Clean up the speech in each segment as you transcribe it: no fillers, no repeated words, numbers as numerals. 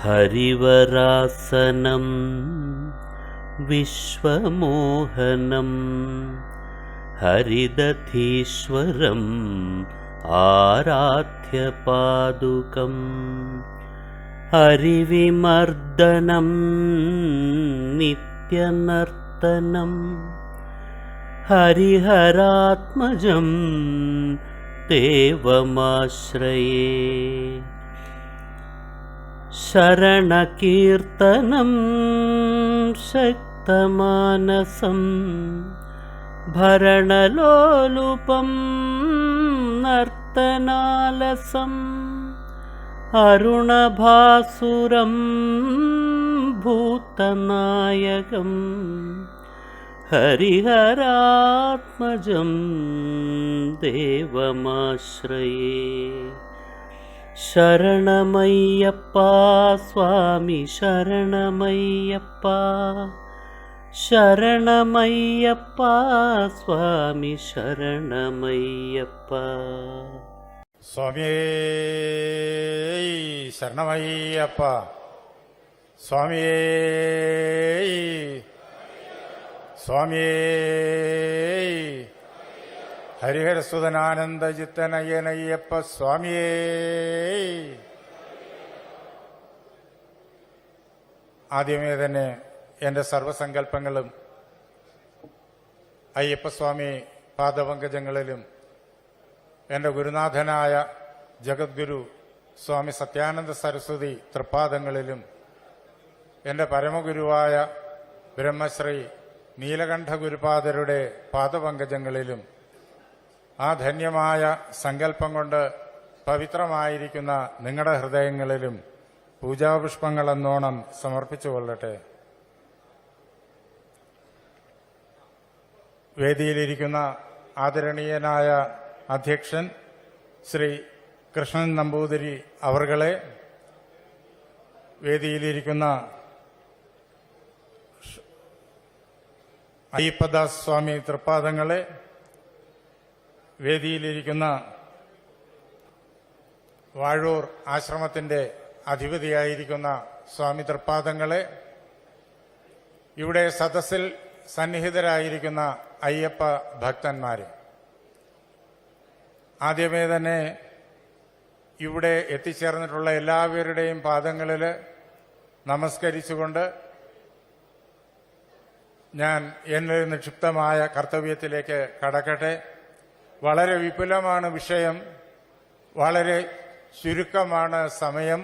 ഹരിവരാസനം വിശ്വമോഹനം ഹരിദധീശ്വരം ആരാധ്യപാദുകം ഹരിവിമർദ്ദനം നിത്യനർത്തനം ഹരിഹരാത്മജം ദേവമാശ്രയേ ശരണകീർത്തനം ശക്തമാനസം ഭരണലോലുപം നർത്തനാലസം അരുണഭാസുരം ഭൂതനായകം ഹരിഹരാത്മജം ദേവമാശ്രയേ ശരണമയ്യപ്പ സ്വാമി ശരണമയ്യപ്പ ശരണമയ്യപ്പ സ്വാമി ശരണമയ്യപ്പ സ്വാമിയേ ശരണമയ്യപ്പ സ്വാമിയേ സ്വാമിയേ ഹരിഹരസുതനാനന്ദചിത്തനയ്യനയ്യപ്പ സ്വാമിയേ ആദ്യമേ തന്നെ എൻ്റെ സർവസങ്കല്പങ്ങളും അയ്യപ്പസ്വാമി പാദപങ്കജങ്ങളിലും എൻ്റെ ഗുരുനാഥനായ ജഗദ്ഗുരു സ്വാമി സത്യാനന്ദ സരസ്വതി തൃപ്പാദങ്ങളിലും എൻ്റെ പരമഗുരുവായ ബ്രഹ്മശ്രീ നീലകണ്ഠ ഗുരുപാദരുടെ പാദപങ്കജങ്ങളിലും ആ ധന്യമായ സങ്കല്പം കൊണ്ട് പവിത്രമായിരിക്കുന്ന നിങ്ങളുടെ ഹൃദയങ്ങളിലും പൂജാപുഷ്പങ്ങളെന്നോണം സമർപ്പിച്ചുകൊള്ളട്ടെ. വേദിയിലിരിക്കുന്ന ആദരണീയനായ അധ്യക്ഷൻ ശ്രീ കൃഷ്ണൻ നമ്പൂതിരി അവർകളെ, വേദിയിലിരിക്കുന്ന അയ്യപ്പദാസ് സ്വാമി തൃപ്പാദങ്ങളെ, വേദിയിലിരിക്കുന്ന വാഴൂർ ആശ്രമത്തിന്റെ അധിപതിയായിരിക്കുന്ന സ്വാമി തൃപ്പാദങ്ങളെ, ഇവിടെ സദസ്സിൽ സന്നിഹിതരായിരിക്കുന്ന അയ്യപ്പ ഭക്തന്മാരെ, ആദ്യമേ തന്നെ ഇവിടെ എത്തിച്ചേർന്നിട്ടുള്ള എല്ലാവരുടെയും പാദങ്ങളിൽ നമസ്കരിച്ചുകൊണ്ട് ഞാൻ എൻ്റെ നിക്ഷിപ്തമായ കർത്തവ്യത്തിലേക്ക് കടക്കട്ടെ. വളരെ വിപുലമാണ് വിഷയം, വളരെ ചുരുക്കമാണ് സമയം.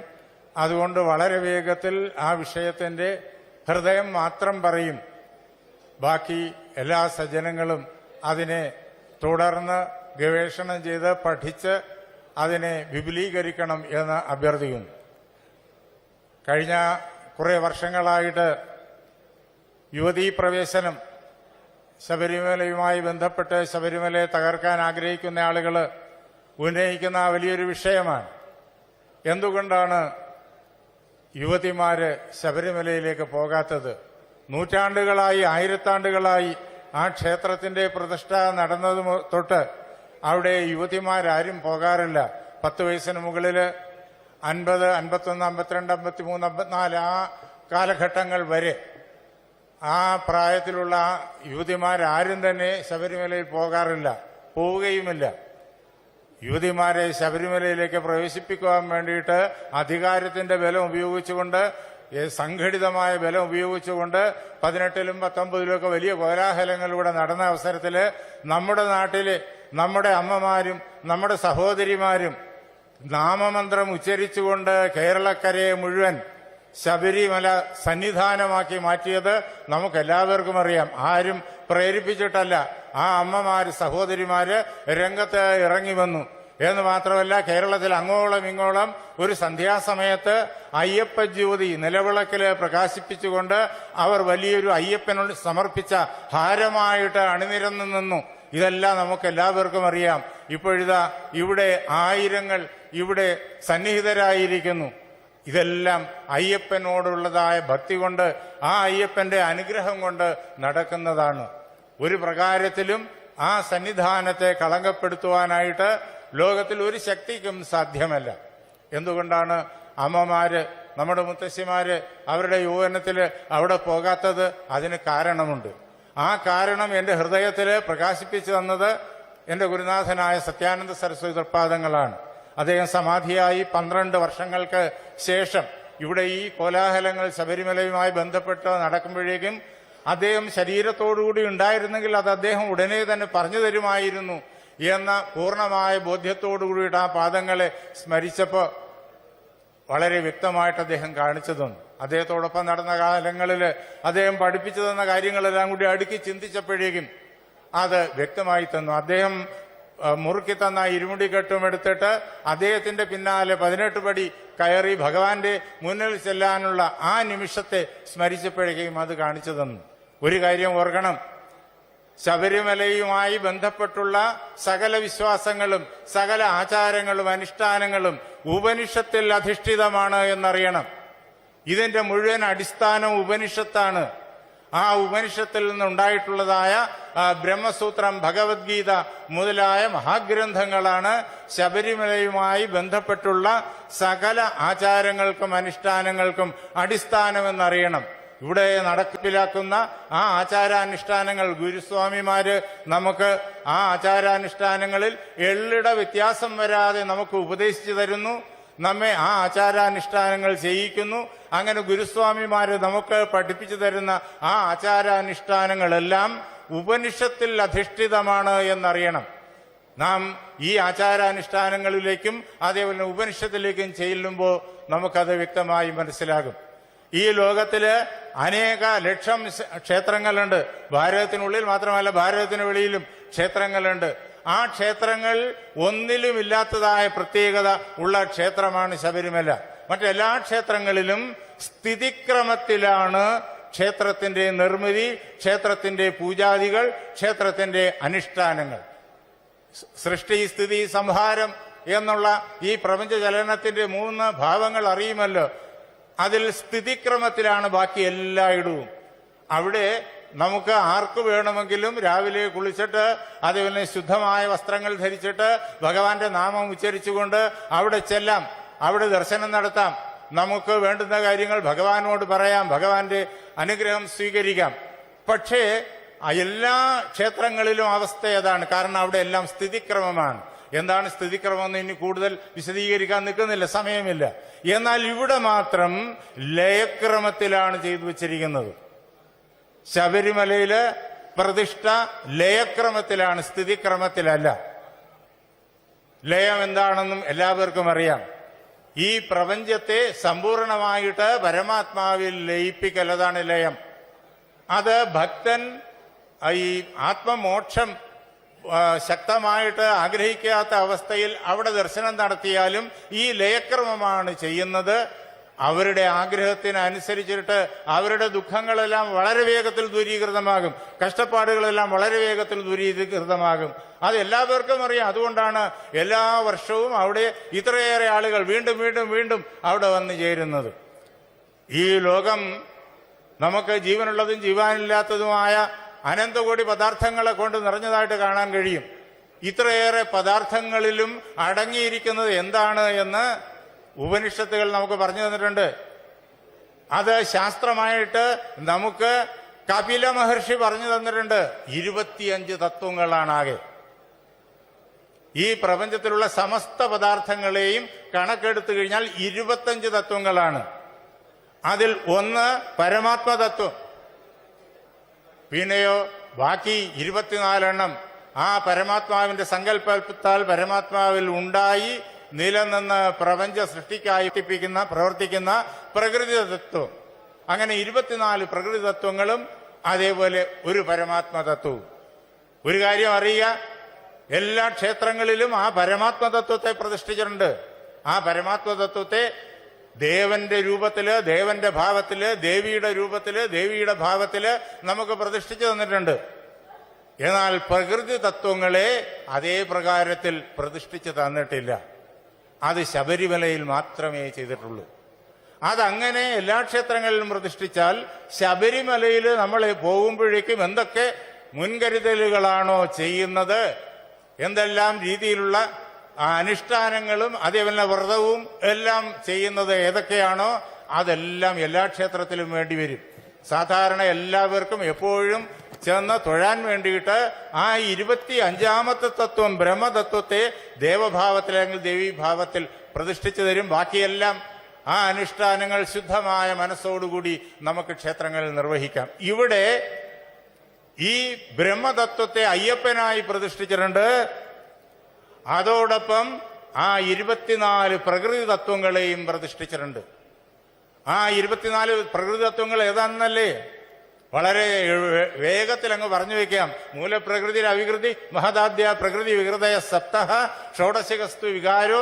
അതുകൊണ്ട് വളരെ വേഗത്തിൽ ആ വിഷയത്തിൻ്റെ ഹൃദയം മാത്രം പറയും. ബാക്കി എല്ലാ സജ്ജനങ്ങളും അതിനെ തുടർന്ന് ഗവേഷണം ചെയ്ത് പഠിച്ച് അതിനെ വിപുലീകരിക്കണം എന്ന് അഭ്യർത്ഥിക്കുന്നു. കഴിഞ്ഞ കുറേ വർഷങ്ങളായിട്ട് യുവതീ പ്രവേശനം, ശബരിമലയുമായി ബന്ധപ്പെട്ട് ശബരിമലയെ തകർക്കാൻ ആഗ്രഹിക്കുന്ന ആളുകൾ ഉന്നയിക്കുന്ന വലിയൊരു വിഷയമാണ്. എന്തുകൊണ്ടാണ് യുവതിമാര് ശബരിമലയിലേക്ക് പോകാത്തത്? നൂറ്റാണ്ടുകളായി, ആയിരത്താണ്ടുകളായി ആ ക്ഷേത്രത്തിന്റെ പ്രതിഷ്ഠ നടന്നത് തൊട്ട് അവിടെ യുവതിമാരാരും പോകാറില്ല. 10 വയസ്സിന് മുകളിൽ 50, 51, 52, 53, 54 ആ കാലഘട്ടങ്ങൾ വരെ ആ പ്രായത്തിലുള്ള യുവതിമാരാരും തന്നെ ശബരിമലയിൽ പോകാറില്ല, പോവുകയുമില്ല. യുവതിമാരെ ശബരിമലയിലേക്ക് പ്രവേശിപ്പിക്കുവാൻ വേണ്ടിയിട്ട് അധികാരത്തിന്റെ ബലം ഉപയോഗിച്ചുകൊണ്ട്, സംഘടിതമായ ബലം ഉപയോഗിച്ചുകൊണ്ട് 18ലും 19ലും വലിയ കോലാഹലങ്ങളിലൂടെ നടന്ന അവസരത്തിൽ നമ്മുടെ നാട്ടിലെ നമ്മുടെ അമ്മമാരും നമ്മുടെ സഹോദരിമാരും നാമമന്ത്രം ഉച്ചരിച്ചുകൊണ്ട് കേരളക്കരയെ മുഴുവൻ ശബരിമല സന്നിധാനമാക്കി മാറ്റിയത് നമുക്കെല്ലാവർക്കും അറിയാം. ആരും പ്രേരിപ്പിച്ചിട്ടല്ല, ആ അമ്മമാര് സഹോദരിമാര് രംഗത്ത് ഇറങ്ങി വന്നു എന്ന് മാത്രമല്ല, കേരളത്തിൽ അങ്ങോളം ഇങ്ങോളം ഒരു സന്ധ്യാസമയത്ത് അയ്യപ്പ ജ്യോതി നിലവിളക്കില് പ്രകാശിപ്പിച്ചുകൊണ്ട് അവർ വലിയൊരു അയ്യപ്പനോട് സമർപ്പിച്ച ഹാരമായിട്ട് അണിനിരന്നു നിന്നു. ഇതെല്ലാം നമുക്കെല്ലാവർക്കും അറിയാം. ഇപ്പോഴിതാ ഇവിടെ ആയിരങ്ങൾ ഇവിടെ സന്നിഹിതരായിരിക്കുന്നു. ഇതെല്ലാം അയ്യപ്പനോടുള്ളതായ ഭക്തി കൊണ്ട്, ആ അയ്യപ്പന്റെ അനുഗ്രഹം കൊണ്ട് നടക്കുന്നതാണ്. ഒരു പ്രകാരത്തിലും ആ സന്നിധാനത്തെ കളങ്കപ്പെടുത്തുവാനായിട്ട് ലോകത്തിൽ ഒരു ശക്തിക്കും സാധ്യമല്ല. എന്തുകൊണ്ടാണ്? അമ്മമാര് നമ്മുടെ മുത്തശ്ശിമാര് അവരുടെ യൗവനത്തിൽ അവിടെ പോകാത്തത് അതിന് കാരണമുണ്ട്. ആ കാരണം എൻ്റെ ഹൃദയത്തിൽ പ്രകാശിപ്പിച്ചു തന്നത് എൻ്റെ ഗുരുനാഥനായ സത്യാനന്ദ സരസ്വതി തൃപ്പാദങ്ങളാണ്. അദ്ദേഹം സമാധിയായി 12 വർഷങ്ങൾക്ക് ശേഷം ഇവിടെ ഈ കോലാഹലങ്ങൾ ശബരിമലയുമായി ബന്ധപ്പെട്ട് നടക്കുമ്പോഴേക്കും അദ്ദേഹം ശരീരത്തോടുകൂടി ഉണ്ടായിരുന്നെങ്കിൽ അത് അദ്ദേഹം ഉടനെ തന്നെ പറഞ്ഞു തരുമായിരുന്നു എന്ന പൂർണ്ണമായ ബോധ്യത്തോടുകൂടിയിട്ട് ആ പാദങ്ങളെ സ്മരിച്ചപ്പോൾ വളരെ വ്യക്തമായിട്ട് അദ്ദേഹം കാണിച്ചു തന്നു. അദ്ദേഹത്തോടൊപ്പം നടന്ന കാലങ്ങളിൽ അദ്ദേഹം പഠിപ്പിച്ചു തന്ന കാര്യങ്ങളെല്ലാം കൂടി അടുക്കി ചിന്തിച്ചപ്പോഴേക്കും അത് വ്യക്തമായി തന്നു. അദ്ദേഹം മുറുക്കി തന്ന ഇരുമുടിക്കെട്ടും എടുത്തിട്ട് അദ്ദേഹത്തിന്റെ പിന്നാലെ 18 പടി കയറി ഭഗവാന്റെ മുന്നിൽ ചെല്ലാനുള്ള ആ നിമിഷത്തെ സ്മരിച്ചപ്പോഴേക്കും അത് കാണിച്ചു തന്നു. ഒരു കാര്യം ഓർക്കണം, ശബരിമലയുമായി ബന്ധപ്പെട്ടുള്ള സകല വിശ്വാസങ്ങളും സകല ആചാരങ്ങളും അനുഷ്ഠാനങ്ങളും ഉപനിഷത്തിൽ അധിഷ്ഠിതമാണ് എന്നറിയണം. ഇതിന്റെ മുഴുവൻ അടിസ്ഥാനം ഉപനിഷത്താണ്. ആ ഉപനിഷത്തിൽ നിന്നുണ്ടായിട്ടുള്ളതായ ബ്രഹ്മസൂത്രം, ഭഗവത്ഗീത മുതലായ മഹാഗ്രന്ഥങ്ങളാണ് ശബരിമലയുമായി ബന്ധപ്പെട്ടുള്ള സകല ആചാരങ്ങൾക്കും അനുഷ്ഠാനങ്ങൾക്കും അടിസ്ഥാനമെന്നറിയണം. ഇവിടെ നടപ്പിലാക്കുന്ന ആ ആചാരാനുഷ്ഠാനങ്ങൾ ഗുരുസ്വാമിമാര് നമുക്ക് ആ ആചാരാനുഷ്ഠാനങ്ങളിൽ എള്ളിട വ്യത്യാസം വരാതെ നമുക്ക് ഉപദേശിച്ചു തരുന്നു, നമ്മെ ആ ആചാരാനുഷ്ഠാനങ്ങൾ ചെയ്യിക്കുന്നു. അങ്ങനെ ഗുരുസ്വാമിമാര് നമുക്ക് പഠിപ്പിച്ചു തരുന്ന ആ ആചാരാനുഷ്ഠാനങ്ങളെല്ലാം ഉപനിഷത്തിൽ അധിഷ്ഠിതമാണ് എന്നറിയണം. നാം ഈ ആചാരാനുഷ്ഠാനങ്ങളിലേക്കും അതേപോലെ ഉപനിഷത്തിലേക്കും ചെല്ലുമ്പോൾ നമുക്കത് വ്യക്തമായി മനസ്സിലാകും. ഈ ലോകത്തില് അനേക ലക്ഷം ക്ഷേത്രങ്ങളുണ്ട്. ഭാരതത്തിനുള്ളിൽ മാത്രമല്ല ഭാരതത്തിന് വെളിയിലും ക്ഷേത്രങ്ങളുണ്ട്. ആ ക്ഷേത്രങ്ങൾ ഒന്നിലുമില്ലാത്തതായ പ്രത്യേകത ഉള്ള ക്ഷേത്രമാണ് ശബരിമല. മറ്റെല്ലാ ക്ഷേത്രങ്ങളിലും സ്ഥിതിക്രമത്തിലാണ് ക്ഷേത്രത്തിന്റെ നിർമ്മിതി, ക്ഷേത്രത്തിന്റെ പൂജാദികൾ, ക്ഷേത്രത്തിന്റെ അനുഷ്ഠാനങ്ങൾ. സൃഷ്ടി, സ്ഥിതി, സംഹാരം എന്നുള്ള ഈ പ്രപഞ്ച ചലനത്തിന്റെ 3 ഭാവങ്ങൾ അറിയുമല്ലോ. അതിൽ സ്ഥിതിക്രമത്തിലാണ് ബാക്കി എല്ലായിടവും. അവിടെ നമുക്ക് ആർക്ക് വേണമെങ്കിലും രാവിലെ കുളിച്ചിട്ട് അതേപോലെ ശുദ്ധമായ വസ്ത്രങ്ങൾ ധരിച്ചിട്ട് ഭഗവാന്റെ നാമം ഉച്ചരിച്ചുകൊണ്ട് അവിടെ ചെല്ലാം, അവിടെ ദർശനം നടത്താം. നമുക്ക് വേണ്ടുന്ന കാര്യങ്ങൾ ഭഗവാനോട് പറയാം, ഭഗവാന്റെ അനുഗ്രഹം സ്വീകരിക്കാം. പക്ഷേ എല്ലാ ക്ഷേത്രങ്ങളിലും അവസ്ഥ ഏതാണ്? കാരണം അവിടെ എല്ലാം സ്ഥിതിക്രമമാണ്. എന്താണ് സ്ഥിതിക്രമം എന്ന് ഇനി കൂടുതൽ വിശദീകരിക്കാൻ നിൽക്കുന്നില്ല, സമയമില്ല. എന്നാൽ ഇവിടെ മാത്രം ലയക്രമത്തിലാണ് ചെയ്തു വച്ചിരിക്കുന്നത്. ശബരിമലയില് പ്രതിഷ്ഠ ലയക്രമത്തിലാണ്, സ്ഥിതിക്രമത്തിലല്ല. ലയം എന്താണെന്നും എല്ലാവർക്കും അറിയാം. ഈ പ്രപഞ്ചത്തെ സമ്പൂർണമായിട്ട് പരമാത്മാവിൽ ലയിപ്പിക്കൽ, അതാണ് ലയം. അത് ഭക്തൻ ഈ ആത്മമോക്ഷം ശക്തമായിട്ട് ആഗ്രഹിക്കാത്ത അവസ്ഥയിൽ അവിടെ ദർശനം നടത്തിയാലും ഈ ലയക്രമമാണ് ചെയ്യുന്നത്. അവരുടെ ആഗ്രഹത്തിനനുസരിച്ചിട്ട് അവരുടെ ദുഃഖങ്ങളെല്ലാം വളരെ വേഗത്തിൽ ദൂരീകൃതമാകും, കഷ്ടപ്പാടുകളെല്ലാം വളരെ വേഗത്തിൽ ദൂരീകൃതമാകും. അത് എല്ലാവർക്കും അറിയാം. അതുകൊണ്ടാണ് എല്ലാ വർഷവും അവിടെ ഇത്രയേറെ ആളുകൾ വീണ്ടും വീണ്ടും വീണ്ടും അവിടെ വന്നു ചേരുന്നത്. ഈ ലോകം നമുക്ക് ജീവനുള്ളതും ജീവാനില്ലാത്തതുമായ അനന്തകോടി പദാർത്ഥങ്ങളെ കൊണ്ട് നിറഞ്ഞതായിട്ട് കാണാൻ കഴിയും. ഇത്രയേറെ പദാർത്ഥങ്ങളിലും അടങ്ങിയിരിക്കുന്നത് എന്താണ് എന്ന് ഉപനിഷത്തുകൾ നമുക്ക് പറഞ്ഞു തന്നിട്ടുണ്ട്. അത് ശാസ്ത്രമായിട്ട് നമുക്ക് കപില മഹർഷി പറഞ്ഞു തന്നിട്ടുണ്ട്. 25 തത്വങ്ങളാണ് ആകെ. ഈ പ്രപഞ്ചത്തിലുള്ള സമസ്ത പദാർത്ഥങ്ങളെയും കണക്കെടുത്തു കഴിഞ്ഞാൽ 25 തത്വങ്ങളാണ്. അതിൽ ഒന്ന് പരമാത്മതത്വം, പിന്നെയോ ബാക്കി 24 എണ്ണം ആ പരമാത്മാവിന്റെ സങ്കല്പത്താൽ പരമാത്മാവിൽ ഉണ്ടായി നിലനിന്ന് പ്രപഞ്ച സൃഷ്ടിക്കായി പ്രവർത്തിക്കുന്ന പ്രകൃതി തത്വം. അങ്ങനെ 24 പ്രകൃതി തത്വങ്ങളും അതേപോലെ ഒരു പരമാത്മ തത്വവും. ഒരു കാര്യം അറിയുക, എല്ലാ ക്ഷേത്രങ്ങളിലും ആ പരമാത്മ തത്വത്തെ പ്രതിഷ്ഠിച്ചിട്ടുണ്ട്. ആ പരമാത്മ തത്വത്തെ ദേവന്റെ രൂപത്തില്, ദേവന്റെ ഭാവത്തില്, ദേവിയുടെ രൂപത്തില്, ദേവിയുടെ ഭാവത്തില് നമുക്ക് പ്രതിഷ്ഠിച്ചു തന്നിട്ടുണ്ട്. എന്നാൽ പ്രകൃതി തത്വങ്ങളെ അതേ പ്രകാരത്തിൽ പ്രതിഷ്ഠിച്ചു തന്നിട്ടില്ല. അത് ശബരിമലയിൽ മാത്രമേ ചെയ്തിട്ടുള്ളൂ. അതങ്ങനെ എല്ലാ ക്ഷേത്രങ്ങളിലും പ്രതിഷ്ഠിച്ചാൽ ശബരിമലയിൽ നമ്മൾ പോകുമ്പോഴേക്കും എന്തൊക്കെ മുൻകരുതലുകളാണോ ചെയ്യുന്നത്, എന്തെല്ലാം രീതിയിലുള്ള അനുഷ്ഠാനങ്ങളും അതേപോലെ വ്രതവും എല്ലാം ചെയ്യുന്നത് ഏതൊക്കെയാണോ അതെല്ലാം എല്ലാ ക്ഷേത്രത്തിലും വേണ്ടി വരും. സാധാരണ എല്ലാവർക്കും എപ്പോഴും ചെന്ന് തൊഴാൻ വേണ്ടിയിട്ട് ആ 25ാമത്തെ തത്വം ബ്രഹ്മതത്വത്തെ ദേവഭാവത്തിൽ അല്ലെങ്കിൽ ദേവീഭാവത്തിൽ പ്രതിഷ്ഠിച്ചു തരും. ബാക്കിയെല്ലാം ആ അനുഷ്ഠാനങ്ങൾ ശുദ്ധമായ മനസ്സോടുകൂടി നമുക്ക് ക്ഷേത്രങ്ങളിൽ നിർവഹിക്കാം. ഇവിടെ ഈ ബ്രഹ്മതത്വത്തെ അയ്യപ്പനായി പ്രതിഷ്ഠിച്ചിട്ടുണ്ട്. അതോടൊപ്പം ആ 24 പ്രകൃതി തത്വങ്ങളെയും പ്രതിഷ്ഠിച്ചിട്ടുണ്ട്. ആ 24 പ്രകൃതി തത്വങ്ങൾ ഏതാണെന്നല്ലേ വളരെ വേഗത്തിൽ അങ്ങ് പറഞ്ഞു വെക്കാം. മൂലപ്രകൃതി അവികൃതി മഹദാദ്യ പ്രകൃതി വികൃതയ സപ്തഹ ഷോഡശകസ്തു വികാരോ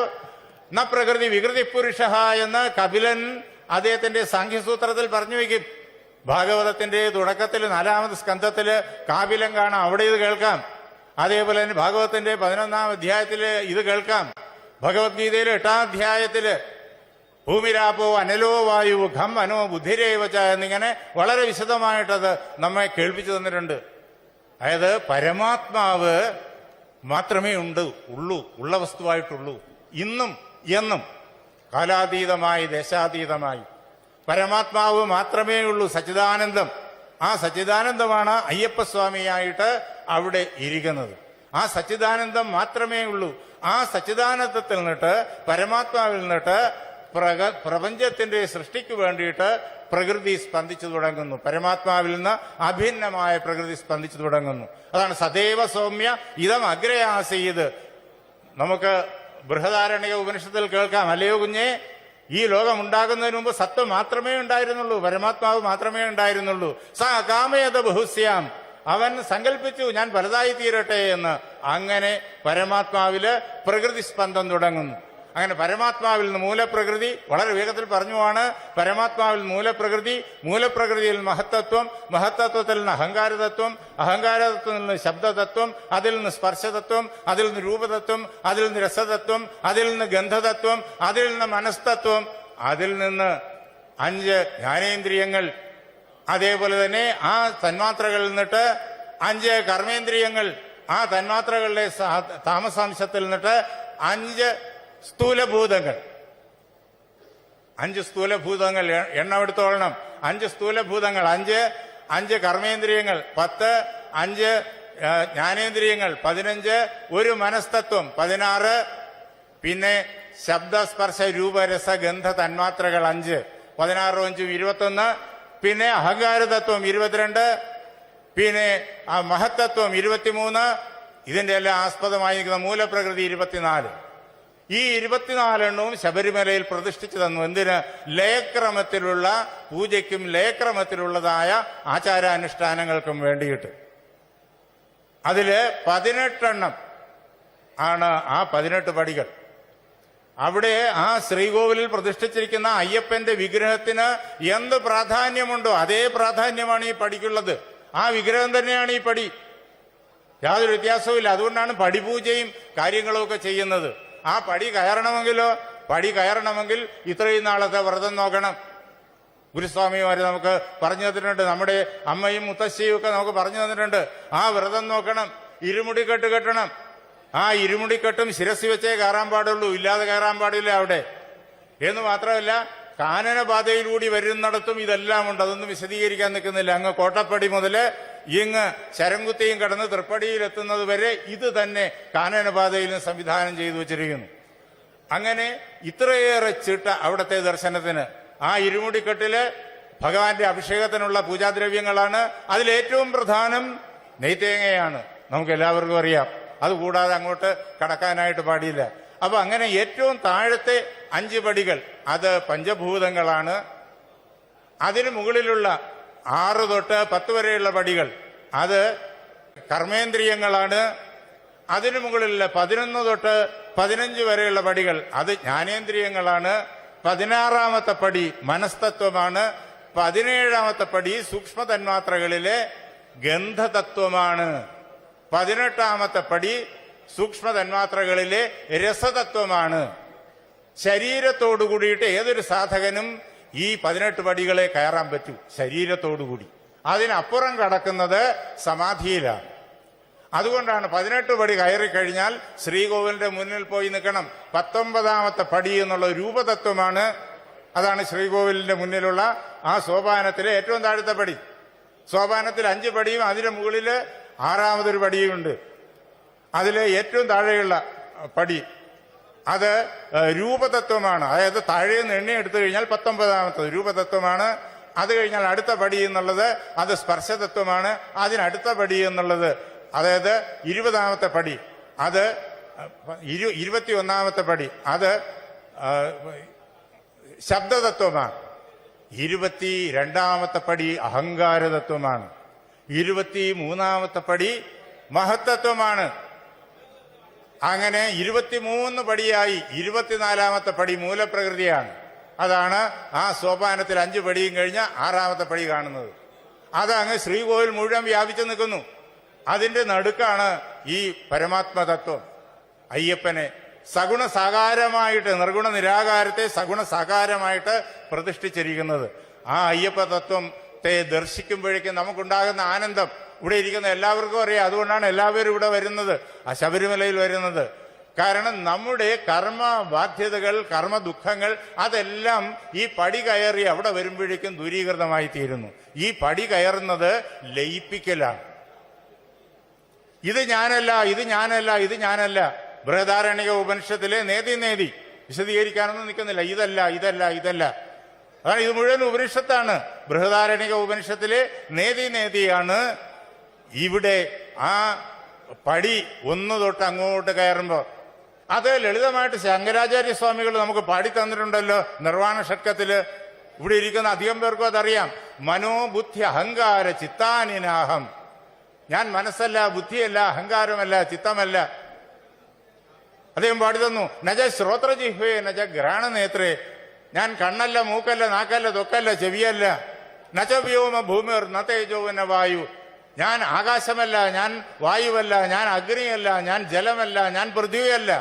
ന പ്രകൃതി വികൃതി പുരുഷ എന്ന് കപിലൻ അദ്ദേഹത്തിന്റെ സാഖ്യസൂത്രത്തിൽ പറഞ്ഞു വെക്കും. ഭാഗവതത്തിന്റെ തുടക്കത്തിൽ 4ാമത് സ്കന്ധത്തില് കാപിലം കാണാം, അവിടെ ഇത് കേൾക്കാം. അതേപോലെ തന്നെ ഭാഗവതത്തിന്റെ 11ാം അധ്യായത്തില് ഇത് കേൾക്കാം. ഭഗവത്ഗീതയിലെ 8ാം അധ്യായത്തില് ഭൂമിരാപോ അനലോ വായു ഖം മനോ ബുദ്ധിരേവച എന്നിങ്ങനെ വളരെ വിശദമായിട്ടത് നമ്മെ കേൾപ്പിച്ചു തന്നിട്ടുണ്ട്. അതായത് പരമാത്മാവ് മാത്രമേ ഉള്ള വസ്തുവായിട്ടുള്ളൂ. ഇന്നും എന്നും കാലാതീതമായി ദേശാതീതമായി പരമാത്മാവ് മാത്രമേ ഉള്ളൂ, സച്ചിദാനന്ദം. ആ സച്ചിദാനന്ദമാണ് അയ്യപ്പസ്വാമിയായിട്ട് അവിടെ ഇരിക്കുന്നത്. ആ സച്ചിദാനന്ദം മാത്രമേ ഉള്ളൂ. ആ സച്ചിദാനന്ദത്തിൽ നിന്നിട്ട് പരമാത്മാവിൽ നിന്നിട്ട് പ്രപഞ്ചത്തിന്റെ സൃഷ്ടിക്ക് വേണ്ടിയിട്ട് പ്രകൃതി സ്പന്ദിച്ചു തുടങ്ങുന്നു. പരമാത്മാവിൽ നിന്ന് അഭിന്നമായ പ്രകൃതി സ്പന്ദിച്ചു തുടങ്ങുന്നു. അതാണ് സദൈവ സൗമ്യ ഇതം അഗ്രേ ആസീത്. നമുക്ക് ബൃഹദാരണ്യ ഉപനിഷത്തിൽ കേൾക്കാം, അല്ലയോ കുഞ്ഞെ, ഈ ലോകം ഉണ്ടാകുന്നതിന് മുമ്പ് സത്വം മാത്രമേ ഉണ്ടായിരുന്നുള്ളൂ, പരമാത്മാവ് മാത്രമേ ഉണ്ടായിരുന്നുള്ളൂ. സ അകാമയത ബഹുസ്യാം, അവൻ സങ്കല്പിച്ചു ഞാൻ പലതായി തീരട്ടെ എന്ന്. അങ്ങനെ പരമാത്മാവില് പ്രകൃതി സ്പന്ദം തുടങ്ങുന്നു. അങ്ങനെ പരമാത്മാവിൽ നിന്ന് മൂലപ്രകൃതി, വളരെ വേഗത്തിൽ പറഞ്ഞുവാണ്, പരമാത്മാവിൽ മൂലപ്രകൃതി, മൂലപ്രകൃതിയിൽ മഹത്തത്വം, മഹത്തത്വത്തിൽ നിന്ന് അഹങ്കാരതത്വം, അഹങ്കാരതത്വത്തിൽ നിന്ന് ശബ്ദതത്വം, അതിൽ നിന്ന് സ്പർശതത്വം, അതിൽ നിന്ന് രൂപതത്വം, അതിൽ നിന്ന് രസതത്വം, അതിൽ നിന്ന് ഗന്ധതത്വം, അതിൽ നിന്ന് മനസ്തത്വം, അതിൽ നിന്ന് 5 ജ്ഞാനേന്ദ്രിയങ്ങൾ, അതേപോലെ തന്നെ ആ തന്മാത്രകളിൽ നിന്നിട്ട് 5 കർമ്മേന്ദ്രിയങ്ങൾ, ആ തന്മാത്രകളുടെ താമസാംശത്തിൽ നിന്നിട്ട് 5 സ്ഥൂലഭൂതങ്ങൾ. 5 സ്ഥൂലഭൂതങ്ങൾ എണ്ണമെടുത്തോളണം. 5 സ്ഥൂലഭൂതങ്ങൾ, 5 കർമ്മേന്ദ്രിയങ്ങൾ, 10 5 ജ്ഞാനേന്ദ്രിയങ്ങൾ, 15 ഒരു മനസ്തത്വം, 16 പിന്നെ ശബ്ദസ്പർശ രൂപരസ ഗന്ധ തന്മാത്രകൾ 5, 16 5 21, പിന്നെ അഹങ്കാരതത്വം 22, പിന്നെ ആ മഹത്തത്വം 23, ഇതിന്റെ എല്ലാം ആസ്പദമായി നിൽക്കുന്ന മൂലപ്രകൃതി 24. ഈ 24 എണ്ണവും ശബരിമലയിൽ പ്രതിഷ്ഠിച്ചു തന്നു. എന്തിന്? ലയക്രമത്തിലുള്ള പൂജയ്ക്കും ലയക്രമത്തിലുള്ളതായ ആചാരാനുഷ്ഠാനങ്ങൾക്കും വേണ്ടിയിട്ട്. അതില് 18 എണ്ണം ആണ് ആ 18 പടികൾ. അവിടെ ആ ശ്രീകോവിലിൽ പ്രതിഷ്ഠിച്ചിരിക്കുന്ന അയ്യപ്പന്റെ വിഗ്രഹത്തിന് എന്ത് പ്രാധാന്യമുണ്ടോ അതേ പ്രാധാന്യമാണ് ഈ പടിക്കുള്ളത്. ആ വിഗ്രഹം തന്നെയാണ് ഈ പടി, യാതൊരു വ്യത്യാസവും ഇല്ല. അതുകൊണ്ടാണ് പടിപൂജയും കാര്യങ്ങളും ഒക്കെ ചെയ്യുന്നത്. ആ പടി കയറണമെങ്കിൽ ഇത്രയും നാളത്തെ വ്രതം നോക്കണം. ഗുരുസ്വാമിമാര് നമുക്ക് പറഞ്ഞു തന്നിട്ടുണ്ട്, നമ്മുടെ അമ്മയും മുത്തശ്ശിയും ഒക്കെ നമുക്ക് പറഞ്ഞു തന്നിട്ടുണ്ട്. ആ വ്രതം നോക്കണം, ഇരുമുടിക്കെട്ട് കെട്ടണം. ആ ഇരുമുടിക്കെട്ടും ശിരസി വെച്ചേ കയറാൻ പാടുള്ളൂ, ഇല്ലാതെ കയറാൻ പാടില്ല അവിടെ എന്ന് മാത്രമല്ല, കാനനപാതയിലൂടി വരുന്നിടത്തും ഇതെല്ലാം ഉണ്ട്. അതൊന്നും വിശദീകരിക്കാൻ നിൽക്കുന്നില്ല. അങ്ങ് കോട്ടപ്പടി മുതല് ഇങ്ങ് ശരംകുത്തിയും കടന്ന് തൃപ്പടിയിലെത്തുന്നത് വരെ ഇത് തന്നെ കാനനപാതയിലും സംവിധാനം ചെയ്തു വച്ചിരിക്കുന്നു. അങ്ങനെ ഇത്രയേറെ ചിട്ട അവിടുത്തെ ദർശനത്തിന്. ആ ഇരുമുടിക്കെട്ടില് ഭഗവാന്റെ അഭിഷേകത്തിനുള്ള പൂജാദ്രവ്യങ്ങളാണ്. അതിലേറ്റവും പ്രധാനം നെയ്ത്തേങ്ങയാണ്, നമുക്ക് എല്ലാവർക്കും അറിയാം. അതുകൂടാതെ അങ്ങോട്ട് കടക്കാനായിട്ട് പാടില്ല. അപ്പൊ അങ്ങനെ ഏറ്റവും താഴത്തെ 5 പടികൾ അത് പഞ്ചഭൂതങ്ങളാണ്. അതിനു മുകളിലുള്ള 6 തൊട്ട് 10 വരെയുള്ള പടികൾ അത് കർമ്മേന്ദ്രിയങ്ങളാണ്. അതിനു മുകളിലുള്ള 11 തൊട്ട് 15 വരെയുള്ള പടികൾ അത് ജ്ഞാനേന്ദ്രിയങ്ങളാണ്. 16ാമത്തെ പടി മനസ്തത്വമാണ്. 17ാമത്തെ പടി സൂക്ഷ്മ തന്മാത്രകളിലെ ഗന്ധതത്വമാണ്. 18ാമത്തെ പടി സൂക്ഷ്മ തന്മാത്രകളിലെ രസതത്വമാണ്. ശരീരത്തോടു കൂടിയിട്ട് ഏതൊരു സാധകനും ഈ 18 പടികളെ കയറാൻ പറ്റൂ, ശരീരത്തോടുകൂടി. അതിനപ്പുറം കടക്കുന്നത് സമാധിയിലാണ്. അതുകൊണ്ടാണ് 18 പടി കയറിക്കഴിഞ്ഞാൽ ശ്രീകോവിലിന്റെ മുന്നിൽ പോയി നിൽക്കണം. 19ാമത്തെ പടി എന്നുള്ള രൂപതത്വമാണ്. അതാണ് ശ്രീകോവിലിന്റെ മുന്നിലുള്ള ആ സോപാനത്തിലെ ഏറ്റവും താഴത്തെ പടി. സോപാനത്തിൽ 5 പടിയും അതിന് മുകളിൽ 6ാമതൊരു പടിയുമുണ്ട്. അതിലെ ഏറ്റവും താഴെയുള്ള പടി അത് രൂപതത്വമാണ്. അതായത് താഴേന്ന് എണ്ണി എടുത്തു കഴിഞ്ഞാൽ 19ാമത്തത് രൂപതത്വമാണ്. അത് കഴിഞ്ഞാൽ അടുത്ത പടി എന്നുള്ളത് അത് സ്പർശതത്വമാണ്. അതിനടുത്ത പടി എന്നുള്ളത് അതായത് 20ാമത്തെ പടി അത് 21ാമത്തെ പടി അത് ശബ്ദതത്വമാണ്. 22ാമത്തെ പടി അഹങ്കാരതത്വമാണ്. 23ാമത്തെ പടി മഹത്തത്വമാണ്. അങ്ങനെ 23 പടിയായി 24ാമത്തെ പടി മൂലപ്രകൃതിയാണ്. അതാണ് ആ സോപാനത്തിൽ 5 പടിയും കഴിഞ്ഞ 6ാമത്തെ പടി കാണുന്നത്. അതങ്ങ് ശ്രീകോവിൽ മുഴുവൻ വ്യാപിച്ചു നിൽക്കുന്നു. അതിന്റെ നടുക്കാണ് ഈ പരമാത്മതത്വം. അയ്യപ്പനെ സഗുണ സാകാരമായിട്ട്, നിർഗുണ നിരാകാരത്തെ സഗുണ സാകാരമായിട്ട് പ്രതിഷ്ഠിച്ചിരിക്കുന്നത്. ആ അയ്യപ്പ തത്വത്തെ ദർശിക്കുമ്പോഴേക്കും നമുക്കുണ്ടാകുന്ന ആനന്ദം ഇവിടെ ഇരിക്കുന്ന എല്ലാവർക്കും അറിയാം. അതുകൊണ്ടാണ് എല്ലാവരും ഇവിടെ വരുന്നത്, ആ ശബരിമലയിൽ വരുന്നത്. കാരണം നമ്മുടെ കർമ്മ ബാധ്യതകൾ, കർമ്മ ദുഃഖങ്ങൾ അതെല്ലാം ഈ പടി കയറി അവിടെ വരുമ്പോഴേക്കും ദൂരീകൃതമായി തീരുന്നു. ഈ പടി കയറുന്നത് ലയിപ്പിക്കലാണ്. ഇത് ഞാനല്ല, ഇത് ഞാനല്ല, ഇത് ഞാനല്ല. ബൃഹദാരണ്യക ഉപനിഷത്തിലെ നേതി വിശദീകരിക്കാനൊന്നും നിൽക്കുന്നില്ല. ഇതല്ല, ഇതല്ല, ഇതല്ല. അതാണ് ഇത് മുഴുവൻ ഉപനിഷത്താണ്. ബൃഹദാരണ്യക ഉപനിഷത്തിലെ നേതിയാണ്. ഇവിടെ ആ പടി 1 തൊട്ട് അങ്ങോട്ട് കയറുമ്പോൾ അത് ലളിതമായിട്ട് ശങ്കരാചാര്യ സ്വാമികൾ നമുക്ക് പാടി തന്നിട്ടുണ്ടല്ലോ നിർവാണ ഷട്കത്തില്. ഇവിടെ ഇരിക്കുന്ന അധികം പേർക്കും അതറിയാം. മനോബുദ്ധി അഹങ്കാര ചിത്താനിനാഹം. ഞാൻ മനസ്സല്ല, ബുദ്ധിയല്ല, അഹങ്കാരമല്ല, ചിത്തമല്ല. അദ്ദേഹം പാടി തന്നു. നജ ശ്രോത്രജിഹ്വേ നജ ഘ്രാണനേത്രേ. ഞാൻ കണ്ണല്ല, മൂക്കല്ല, നാക്കല്ല, തൊക്കല്ല, ചെവിയല്ല. നച വ്യോമ ഭൂമിർ ന തേജോ ന വായു. ഞാൻ ആകാശമല്ല, ഞാൻ വായുവല്ല, ഞാൻ അഗ്നിയല്ല, ഞാൻ ജലമല്ല, ഞാൻ പൃഥ്വിയല്ല.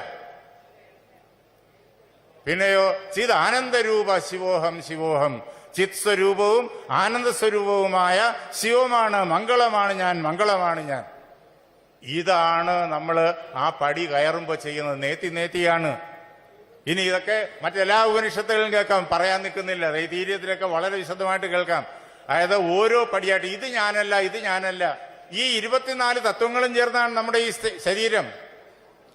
പിന്നെയോ ചിത് ആനന്ദരൂപ ശിവോഹം ശിവോഹം. ചിത് സ്വരൂപവും ആനന്ദസ്വരൂപവുമായ ശിവമാണ്, മംഗളമാണ് ഞാൻ, മംഗളമാണ് ഞാൻ. ഇതാണ് നമ്മൾ ആ പടി കയറുമ്പോൾ ചെയ്യുന്നത്. നേത്തിയാണ്. ഇനി ഇതൊക്കെ മറ്റെല്ലാ ഉപനിഷത്തുകളും കേൾക്കാം, പറയാൻ നിൽക്കുന്നില്ല. തീര്യത്തിലൊക്കെ വളരെ വിശദമായിട്ട് കേൾക്കാം. അതായത് ഓരോ പടിയായിട്ട് ഇത് ഞാനല്ല, ഇത് ഞാനല്ല. ഈ 24 തത്വങ്ങളും ചേർന്നാണ് നമ്മുടെ ഈ ശരീരം.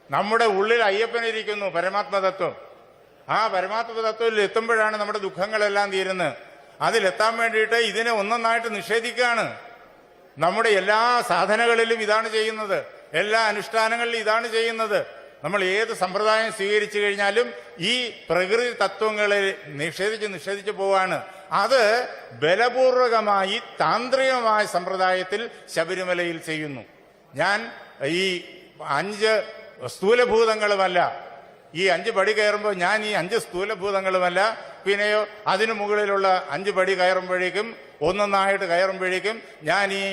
നമ്മുടെ ഉള്ളിൽ അയ്യപ്പനിരിക്കുന്നു, പരമാത്മതത്വം. ആ പരമാത്മതത്വത്തിൽ എത്തുമ്പോഴാണ് നമ്മുടെ ദുഃഖങ്ങളെല്ലാം തീരുന്നത്. അതിലെത്താൻ വേണ്ടിയിട്ട് ഇതിനെ ഒന്നൊന്നായിട്ട് നിഷേധിക്കുകയാണ്. നമ്മുടെ എല്ലാ സാധനകളിലും ഇതാണ് ചെയ്യുന്നത്, എല്ലാ അനുഷ്ഠാനങ്ങളിലും ഇതാണ് ചെയ്യുന്നത്. നമ്മൾ ഏത് സമ്പ്രദായം സ്വീകരിച്ചു കഴിഞ്ഞാലും ഈ പ്രകൃതി തത്വങ്ങളെ നിഷേധിച്ച് പോവാണ്. അത് ബലപൂർവകമായി താന്ത്രികമായ സമ്പ്രദായത്തിൽ ശബരിമലയിൽ ചെയ്യുന്നു. ഞാൻ ഈ 5 സ്ഥൂലഭൂതങ്ങളുമല്ല, ഈ 5 പടി കയറുമ്പോൾ ഞാൻ ഈ 5 സ്ഥൂലഭൂതങ്ങളുമല്ല. പിന്നെയോ അതിനു മുകളിലുള്ള 5 പടി കയറുമ്പോഴേക്കും, ഒന്നൊന്നായിട്ട് കയറുമ്പോഴേക്കും ഞാൻ ഈ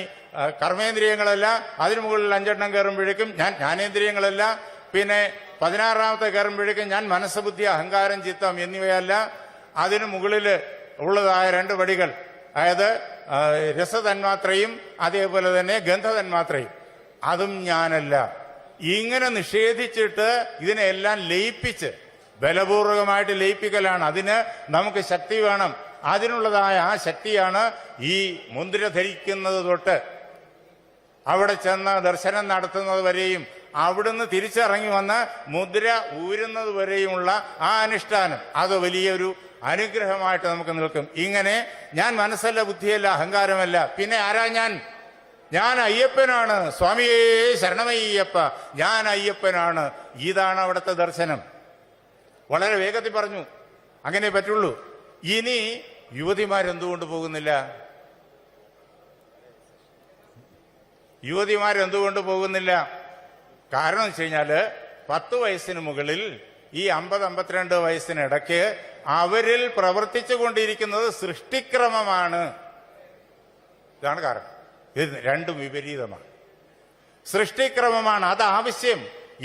കർമ്മേന്ദ്രിയങ്ങളല്ല. അതിനു മുകളിൽ 5 എണ്ണം കയറുമ്പോഴേക്കും ഞാൻ ജ്ഞാനേന്ദ്രിയങ്ങളല്ല. പിന്നെ 16ാമത്തെ കയറുമ്പോഴേക്കും ഞാൻ മനസ്സ്, ബുദ്ധി, അഹങ്കാരം, ചിത്തം എന്നിവയല്ല. അതിനു മുകളിൽ ഉള്ളതായ 2 പടികൾ, അതായത് രസതന്മാത്രയും അതേപോലെ തന്നെ ഗന്ധതന്മാത്രയും, അതും ഞാനല്ല. ഇങ്ങനെ നിഷേധിച്ചിട്ട് ഇതിനെല്ലാം ലയിപ്പിച്ച് ബലപൂർവകമായിട്ട് ലയിപ്പിക്കലാണ്. അതിന് നമുക്ക് ശക്തി വേണം. അതിനുള്ളതായ ആ ശക്തിയാണ് ഈ മുദ്ര ധരിക്കുന്നത് തൊട്ട് അവിടെ ചെന്ന് ദർശനം നടത്തുന്നത് വരെയും അവിടുന്ന് തിരിച്ചിറങ്ങി വന്ന് മുദ്ര ഊരുന്നത് വരെയുമുള്ള ആ അനുഷ്ഠാനം, അത് വലിയൊരു അനുഗ്രഹമായിട്ട് നമുക്ക് നിൽക്കും. ഇങ്ങനെ ഞാൻ മനസ്സല്ല, ബുദ്ധിയല്ല, അഹങ്കാരമല്ല. പിന്നെ ആരാ ഞാൻ? ഞാൻ അയ്യപ്പനാണ്. സ്വാമിയേ ശരണമയ്യപ്പ, ഞാൻ അയ്യപ്പനാണ്. ഇതാണ് അവിടുത്തെ ദർശനം. വളരെ വേഗത്തിൽ പറഞ്ഞു, അങ്ങനെ പറ്റുള്ളൂ. ഇനി യുവതിമാരെന്തുകൊണ്ട് പോകുന്നില്ല? കാരണം വെച്ച് കഴിഞ്ഞാല് 10 വയസ്സിന് മുകളിൽ ഈ 50-52 വയസ്സിനിടയ്ക്ക് അവരിൽ പ്രവർത്തിച്ചു കൊണ്ടിരിക്കുന്നത് സൃഷ്ടിക്രമമാണ്. ഇതാണ് കാരണം. ഇത് രണ്ടും വിപരീതമാണ്. സൃഷ്ടിക്രമമാണ് അത് ആവശ്യം.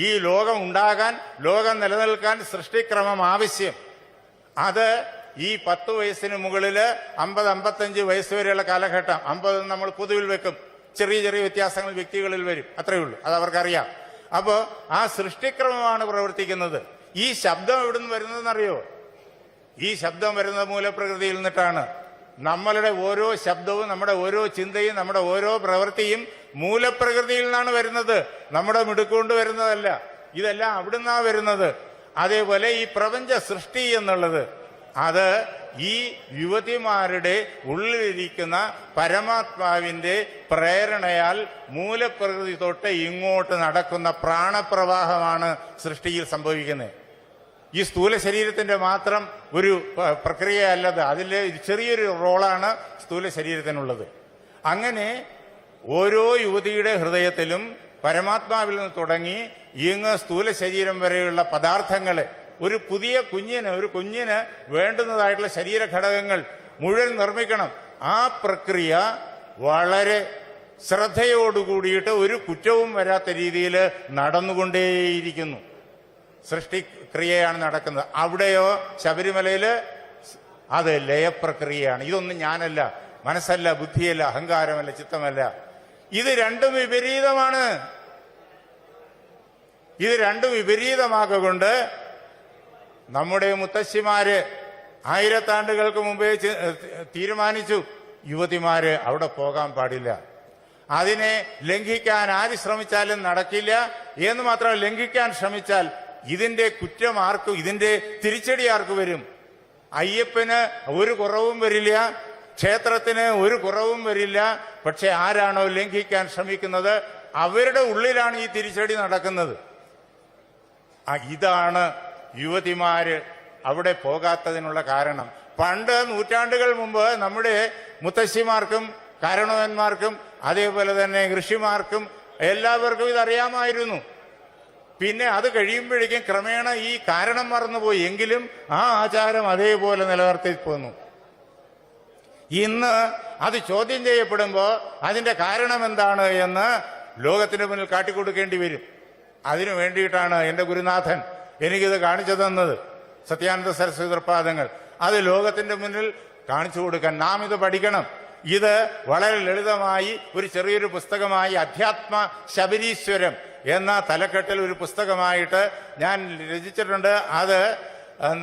ഈ ലോകം ഉണ്ടാകാൻ, ലോകം നിലനിൽക്കാൻ സൃഷ്ടിക്രമം ആവശ്യം. അത് ഈ 10 വയസ്സിന് മുകളിൽ 50-55 വയസ്സ് വരെയുള്ള കാലഘട്ടം, 50 നമ്മൾ പൊതുവിൽ വെക്കും. ചെറിയ ചെറിയ വ്യത്യാസങ്ങൾ വ്യക്തികളിൽ വരും, അത്രയേ ഉള്ളൂ. അത് അവർക്കറിയാം. അപ്പോ ആ സൃഷ്ടിക്രമമാണ് പ്രവർത്തിക്കുന്നത്. ഈ ശബ്ദം എവിടെ നിന്ന് വരുന്നതെന്നറിയോ? ഈ ശബ്ദം വരുന്നത് മൂലപ്രകൃതിയിൽ നിന്നിട്ടാണ്. നമ്മളുടെ ഓരോ ശബ്ദവും നമ്മുടെ ഓരോ ചിന്തയും നമ്മുടെ ഓരോ പ്രവൃത്തിയും മൂലപ്രകൃതിയിൽ നിന്നാണ് വരുന്നത്, നമ്മുടെ മിടുക്കൊണ്ട് വരുന്നതല്ല. ഇതെല്ലാം അവിടുന്നാ വരുന്നത്. അതേപോലെ ഈ പ്രപഞ്ച സൃഷ്ടി എന്നുള്ളത് അത് ഈ യുവതിമാരുടെ ഉള്ളിലിരിക്കുന്ന പരമാത്മാവിന്റെ പ്രേരണയാൽ മൂലപ്രകൃതി തൊട്ട് ഇങ്ങോട്ട് നടക്കുന്ന പ്രാണപ്രവാഹമാണ് സൃഷ്ടിയിൽ സംഭവിക്കുന്നത്. ഈ സ്ഥൂല ശരീരത്തിന്റെ മാത്രം ഒരു പ്രക്രിയയല്ലത്, അതിൽ ചെറിയൊരു റോളാണ് സ്ഥൂല ശരീരത്തിനുള്ളത്. അങ്ങനെ ഓരോ യുവതിയുടെ ഹൃദയത്തിലും പരമാത്മാവിൽ നിന്ന് തുടങ്ങി ഇങ്ങ് സ്ഥൂല ശരീരം വരെയുള്ള പദാർത്ഥങ്ങളെ ഒരു പുതിയ കുഞ്ഞിന് വേണ്ടുന്നതായിട്ടുള്ള ശരീരഘടകങ്ങൾ മുഴുവൻ നിർമ്മിക്കണം. ആ പ്രക്രിയ വളരെ ശ്രദ്ധയോടുകൂടിയിട്ട് ഒരു കുറ്റവും വരാത്ത രീതിയിൽ നടന്നുകൊണ്ടേയിരിക്കുന്നു. സൃഷ്ടിക്രിയയാണ് നടക്കുന്നത്. അവിടെയോ ശബരിമലയില് അത് ലയപ്രക്രിയയാണ്. ഇതൊന്നും ഞാനല്ല, മനസ്സല്ല, ബുദ്ധിയല്ല, അഹങ്കാരമല്ല, ചിത്തമല്ല. ഇത് രണ്ടും വിപരീതമാണ്. ഇത് രണ്ടും വിപരീതമാകൊണ്ട് നമ്മുടെ മുത്തശ്ശിമാര് ആയിരത്താണ്ടുകൾക്ക് മുമ്പേ തീരുമാനിച്ചു, യുവതിമാര് അവിടെ പോകാൻ പാടില്ല. അതിനെ ലംഘിക്കാൻ ആര് ശ്രമിച്ചാലും നടക്കില്ല എന്ന് മാത്രമല്ല, ലംഘിക്കാൻ ശ്രമിച്ചാൽ ഇതിന്റെ കുറ്റം ആർക്കും, ഇതിന്റെ തിരിച്ചടി ആർക്ക് വരും? അയ്യപ്പന് ഒരു കുറവും വരില്ല, ക്ഷേത്രത്തിന് ഒരു കുറവും വരില്ല. പക്ഷെ ആരാണോ ലംഘിക്കാൻ ശ്രമിക്കുന്നത് അവരുടെ ഉള്ളിലാണ് ഈ തിരിച്ചടി നടക്കുന്നത്. ഇതാണ് യുവതിമാര് അവിടെ പോകാത്തതിനുള്ള കാരണം. പണ്ട് നൂറ്റാണ്ടുകൾ മുമ്പ് നമ്മുടെ മുത്തശ്ശിമാർക്കും കാരണവന്മാർക്കും അതേപോലെ തന്നെ ഋഷിമാർക്കും എല്ലാവർക്കും ഇതറിയാമായിരുന്നു. പിന്നെ അത് കഴിയുമ്പോഴേക്കും ക്രമേണ ഈ കാരണം മറന്നുപോയി. എങ്കിലും ആ ആചാരം അതേപോലെ നിലനിർത്തി പോന്നു. ഇന്ന് അത് ചോദ്യം ചെയ്യപ്പെടുമ്പോൾ അതിന്റെ കാരണം എന്താണ് എന്ന് ലോകത്തിന് മുന്നിൽ കാട്ടിക്കൊടുക്കേണ്ടി വരും. അതിനു വേണ്ടിയിട്ടാണ് എൻ്റെ ഗുരുനാഥൻ എനിക്കിത് കാണിച്ചു തന്നത്, സത്യാനന്ദ സരസ്വതി തൃപ്പാദങ്ങൾ. അത് ലോകത്തിന്റെ മുന്നിൽ കാണിച്ചു കൊടുക്കാൻ നാം ഇത് പഠിക്കണം. ഇത് വളരെ ലളിതമായി ഒരു ചെറിയൊരു പുസ്തകമായി അധ്യാത്മ ശബരീശ്വരം എന്ന തലക്കെട്ടിൽ ഒരു പുസ്തകമായിട്ട് ഞാൻ രചിച്ചിട്ടുണ്ട്. അത്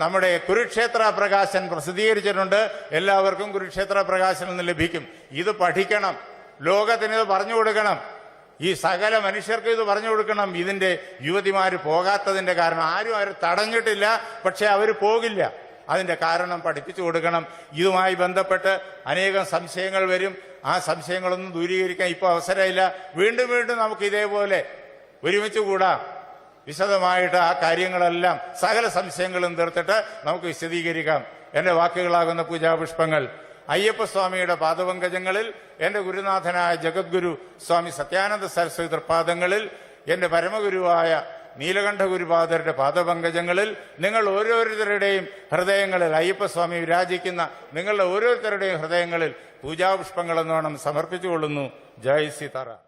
നമ്മുടെ കുരുക്ഷേത്ര പ്രകാശൻ പ്രസിദ്ധീകരിച്ചിട്ടുണ്ട്. എല്ലാവർക്കും കുരുക്ഷേത്ര പ്രകാശൻ എന്ന് ലഭിക്കും. ഇത് പഠിക്കണം, ലോകത്തിന് ഇത് പറഞ്ഞു കൊടുക്കണം, ഈ സകല മനുഷ്യർക്ക് ഇത് പറഞ്ഞു കൊടുക്കണം. ഇതിന്റെ യുവതിമാര് പോകാത്തതിന്റെ കാരണം ആരും അവർ തടഞ്ഞിട്ടില്ല, പക്ഷെ അവർ പോകില്ല. അതിന്റെ കാരണം പഠിപ്പിച്ചു കൊടുക്കണം. ഇതുമായി ബന്ധപ്പെട്ട് അനേകം സംശയങ്ങൾ വരും. ആ സംശയങ്ങളൊന്നും ദൂരീകരിക്കാൻ ഇപ്പോൾ അവസരമില്ല. വീണ്ടും വീണ്ടും നമുക്ക് ഇതേപോലെ ഒരുമിച്ച് കൂടാം. വിശദമായിട്ട് ആ കാര്യങ്ങളെല്ലാം സകല സംശയങ്ങളും തീർത്തിട്ട് നമുക്ക് വിശദീകരിക്കാം. എന്റെ വാക്കുകളാകുന്ന പൂജാപുഷ്പങ്ങൾ അയ്യപ്പസ്വാമിയുടെ പാദപങ്കജങ്ങളിൽ, എന്റെ ഗുരുനാഥനായ ജഗദ്ഗുരു സ്വാമി സത്യാനന്ദ സരസ്വതി തൃപ്പാദങ്ങളിൽ, എന്റെ പരമഗുരുവായ നീലകണ്ഠ ഗുരുപാദരുടെ പാദപങ്കജങ്ങളിൽ, നിങ്ങൾ ഓരോരുത്തരുടെയും ഹൃദയങ്ങളിൽ, അയ്യപ്പസ്വാമി വിരാജിക്കുന്ന നിങ്ങളുടെ ഓരോരുത്തരുടെയും ഹൃദയങ്ങളിൽ പൂജാപുഷ്പങ്ങൾ എന്നോണം സമർപ്പിച്ചുകൊള്ളുന്നു. ജയ് സീതാറാം.